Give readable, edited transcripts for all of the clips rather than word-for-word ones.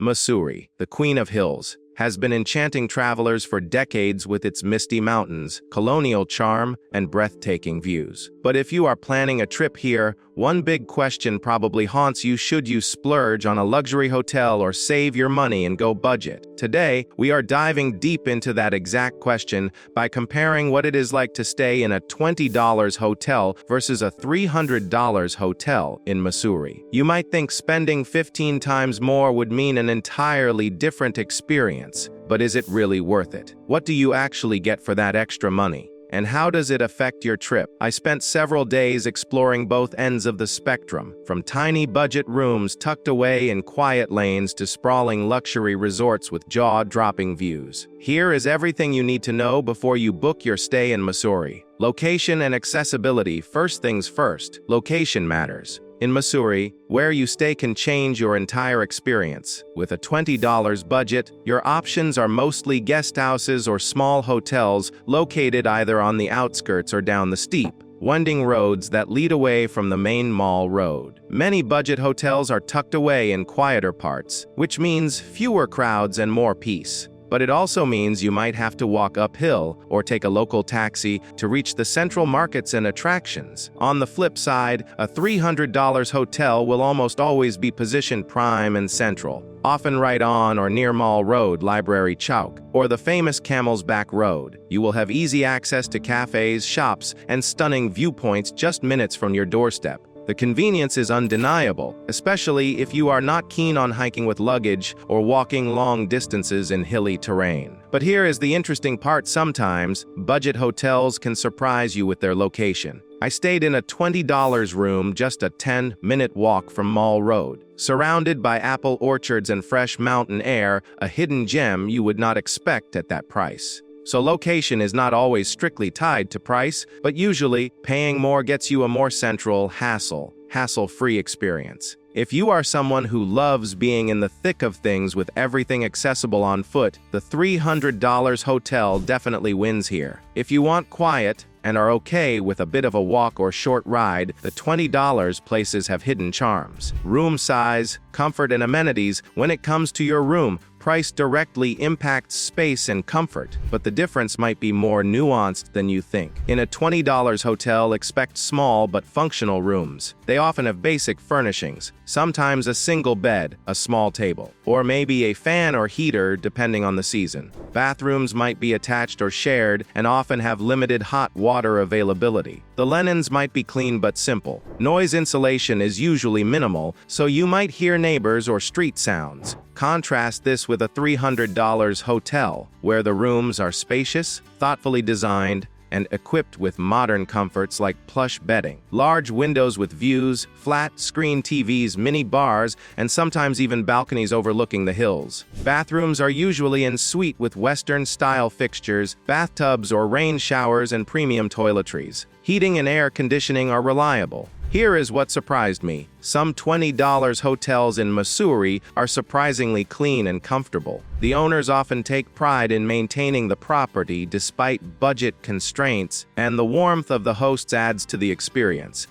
Mussoorie, the Queen of Hills, has been enchanting travelers for decades with its misty mountains, colonial charm, and breathtaking views. But if you are planning a trip here, one big question probably haunts you: should you splurge on a luxury hotel or save your money and go budget? Today, we are diving deep into that exact question by comparing what it is like to stay in a $20 hotel versus a $300 hotel in Mussoorie. You might think spending 15 times more would mean an entirely different experience, but is it really worth it? What do you actually get for that extra money? And how does it affect your trip? I spent several days exploring both ends of the spectrum, from tiny budget rooms tucked away in quiet lanes to sprawling luxury resorts with jaw-dropping views. Here is everything you need to know before you book your stay in Mussoorie. Location and accessibility. First things first, location matters. In Mussoorie, where you stay can change your entire experience. With a $20 budget, your options are mostly guest houses or small hotels located either on the outskirts or down the steep, winding roads that lead away from the main mall road. Many budget hotels are tucked away in quieter parts, which means fewer crowds and more peace. But it also means you might have to walk uphill or take a local taxi to reach the central markets and attractions. On the flip side, a $300 hotel will almost always be positioned prime and central, often right on or near Mall Road, Library Chowk, or the famous Camel's Back Road. You will have easy access to cafes, shops, and stunning viewpoints just minutes from your doorstep. The convenience is undeniable, especially if you are not keen on hiking with luggage or walking long distances in hilly terrain. But here is the interesting part: sometimes, budget hotels can surprise you with their location. I stayed in a $20 room just a 10-minute walk from Mall Road, surrounded by apple orchards and fresh mountain air, a hidden gem you would not expect at that price. So location is not always strictly tied to price, but usually, paying more gets you a more central, hassle-free experience. If you are someone who loves being in the thick of things with everything accessible on foot, the $300 hotel definitely wins here. If you want quiet and are okay with a bit of a walk or short ride, the $20 places have hidden charms. Room size, comfort, and amenities. When it comes to your room, price directly impacts space and comfort, but the difference might be more nuanced than you think. In a $20 hotel, expect small but functional rooms. They often have basic furnishings, sometimes a single bed, a small table, or maybe a fan or heater depending on the season. Bathrooms might be attached or shared and often have limited hot water availability. The linens might be clean but simple. Noise insulation is usually minimal, so you might hear neighbors or street sounds. Contrast this with a $300 hotel, where the rooms are spacious, thoughtfully designed, and equipped with modern comforts like plush bedding, large windows with views, flat-screen TVs, mini bars, and sometimes even balconies overlooking the hills. Bathrooms are usually en suite with Western-style fixtures, bathtubs or rain showers, and premium toiletries. Heating and air conditioning are reliable. Here is what surprised me. Some $20 hotels in Mussoorie are surprisingly clean and comfortable. The owners often take pride in maintaining the property despite budget constraints, and the warmth of the hosts adds to the experience.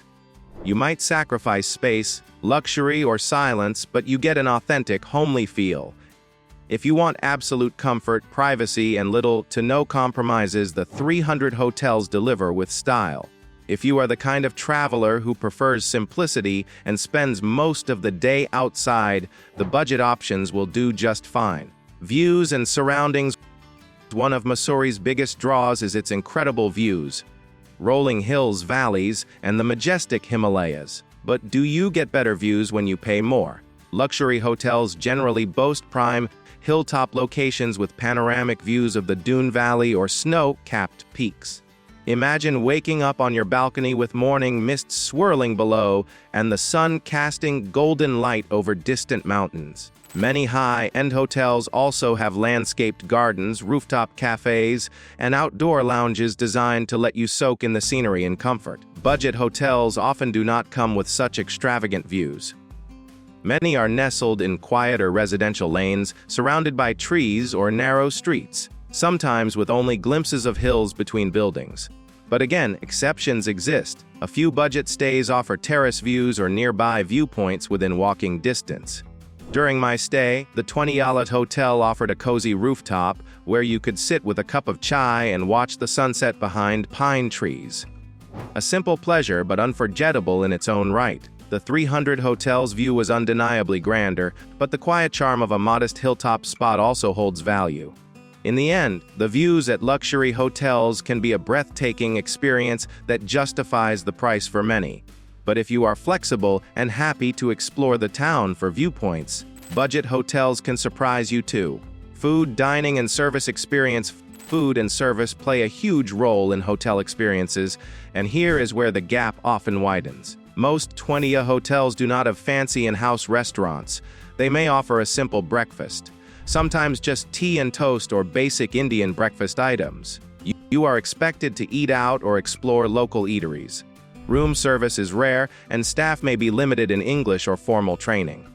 You might sacrifice space, luxury, or silence, but you get an authentic, homely feel. If you want absolute comfort, privacy, and little to no compromises, the $300 hotels deliver with style. If you are the kind of traveler who prefers simplicity and spends most of the day outside, the budget options will do just fine. Views and surroundings. One of Mussourie's biggest draws is its incredible views, rolling hills, valleys, and the majestic Himalayas. But do you get better views when you pay more? Luxury hotels generally boast prime, hilltop locations with panoramic views of the Dune Valley or snow-capped peaks. Imagine waking up on your balcony with morning mist swirling below and the sun casting golden light over distant mountains. Many high-end hotels also have landscaped gardens, rooftop cafes, and outdoor lounges designed to let you soak in the scenery in comfort. Budget hotels often do not come with such extravagant views. Many are nestled in quieter residential lanes, surrounded by trees or narrow streets, sometimes with only glimpses of hills between buildings. But again, exceptions exist. A few budget stays offer terrace views or nearby viewpoints within walking distance. During my stay, the 20-yalat hotel offered a cozy rooftop where you could sit with a cup of chai and watch the sunset behind pine trees. A simple pleasure but unforgettable in its own right. The 300 hotel's view was undeniably grander, but the quiet charm of a modest hilltop spot also holds value. In the end, the views at luxury hotels can be a breathtaking experience that justifies the price for many. But if you are flexible and happy to explore the town for viewpoints, budget hotels can surprise you too. Food, dining, and service experience. Food and service play a huge role in hotel experiences, and here is where the gap often widens. Most 20-a hotels do not have fancy in-house restaurants. They may offer a simple breakfast, sometimes just tea and toast or basic Indian breakfast items. You are expected to eat out or explore local eateries. Room service is rare, and staff may be limited in English or formal training.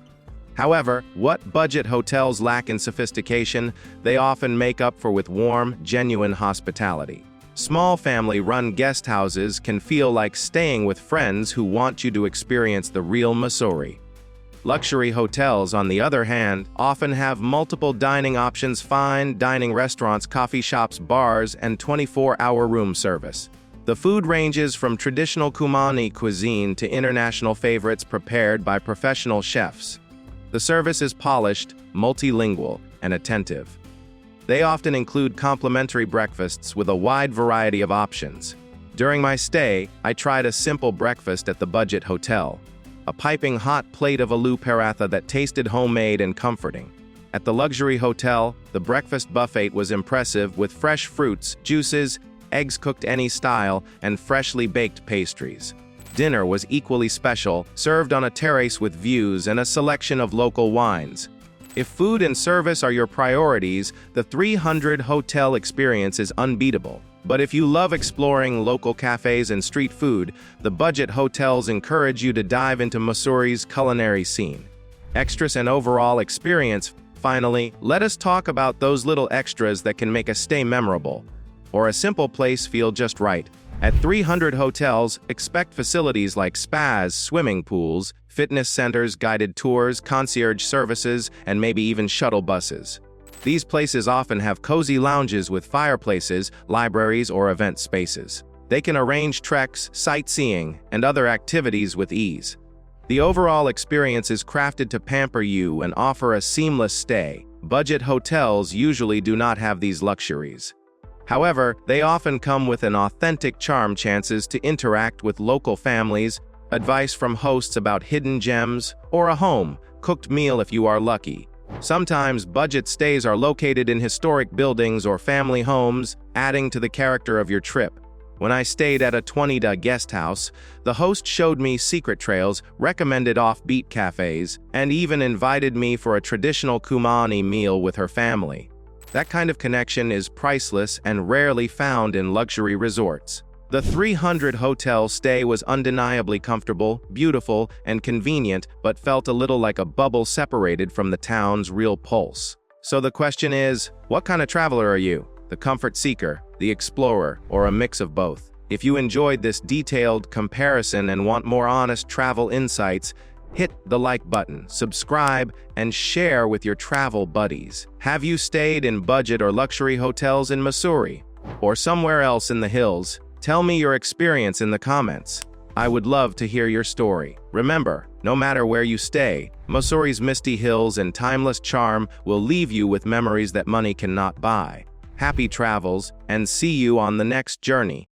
However, what budget hotels lack in sophistication, they often make up for with warm, genuine hospitality. Small family-run guest houses can feel like staying with friends who want you to experience the real Mussoorie. Luxury hotels, on the other hand, often have multiple dining options, fine dining restaurants, coffee shops, bars, and 24-hour room service. The food ranges from traditional Kumani cuisine to international favorites prepared by professional chefs. The service is polished, multilingual, and attentive. They often include complimentary breakfasts with a wide variety of options. During my stay, I tried a simple breakfast at the budget hotel, a piping hot plate of aloo paratha that tasted homemade and comforting. At the luxury hotel, the breakfast buffet was impressive with fresh fruits, juices, eggs cooked any style, and freshly baked pastries. Dinner was equally special, served on a terrace with views and a selection of local wines. If food and service are your priorities, the 300 hotel experience is unbeatable. But if you love exploring local cafes and street food, the budget hotels encourage you to dive into Mussourie's culinary scene. Extras and overall experience. Finally, let us talk about those little extras that can make a stay memorable, or a simple place feel just right. At 300 hotels, expect facilities like spas, swimming pools, fitness centers, guided tours, concierge services, and maybe even shuttle buses. These places often have cozy lounges with fireplaces, libraries, or event spaces. They can arrange treks, sightseeing, and other activities with ease. The overall experience is crafted to pamper you and offer a seamless stay. Budget hotels usually do not have these luxuries. However, they often come with an authentic charm, chances to interact with local families, advice from hosts about hidden gems, or a home-cooked meal if you are lucky. Sometimes budget stays are located in historic buildings or family homes, adding to the character of your trip. When I stayed at a 20-da guest house, the host showed me secret trails, recommended offbeat cafes, and even invited me for a traditional Kumani meal with her family. That kind of connection is priceless and rarely found in luxury resorts. The 300 hotel stay was undeniably comfortable, beautiful, and convenient, but felt a little like a bubble separated from the town's real pulse. So the question is, what kind of traveler are you? The comfort seeker, the explorer, or a mix of both? If you enjoyed this detailed comparison and want more honest travel insights, hit the like button, subscribe, and share with your travel buddies. Have you stayed in budget or luxury hotels in Mussoorie or somewhere else in the hills? Tell me your experience in the comments. I would love to hear your story. Remember, no matter where you stay, Mussourie's misty hills and timeless charm will leave you with memories that money cannot buy. Happy travels, and see you on the next journey.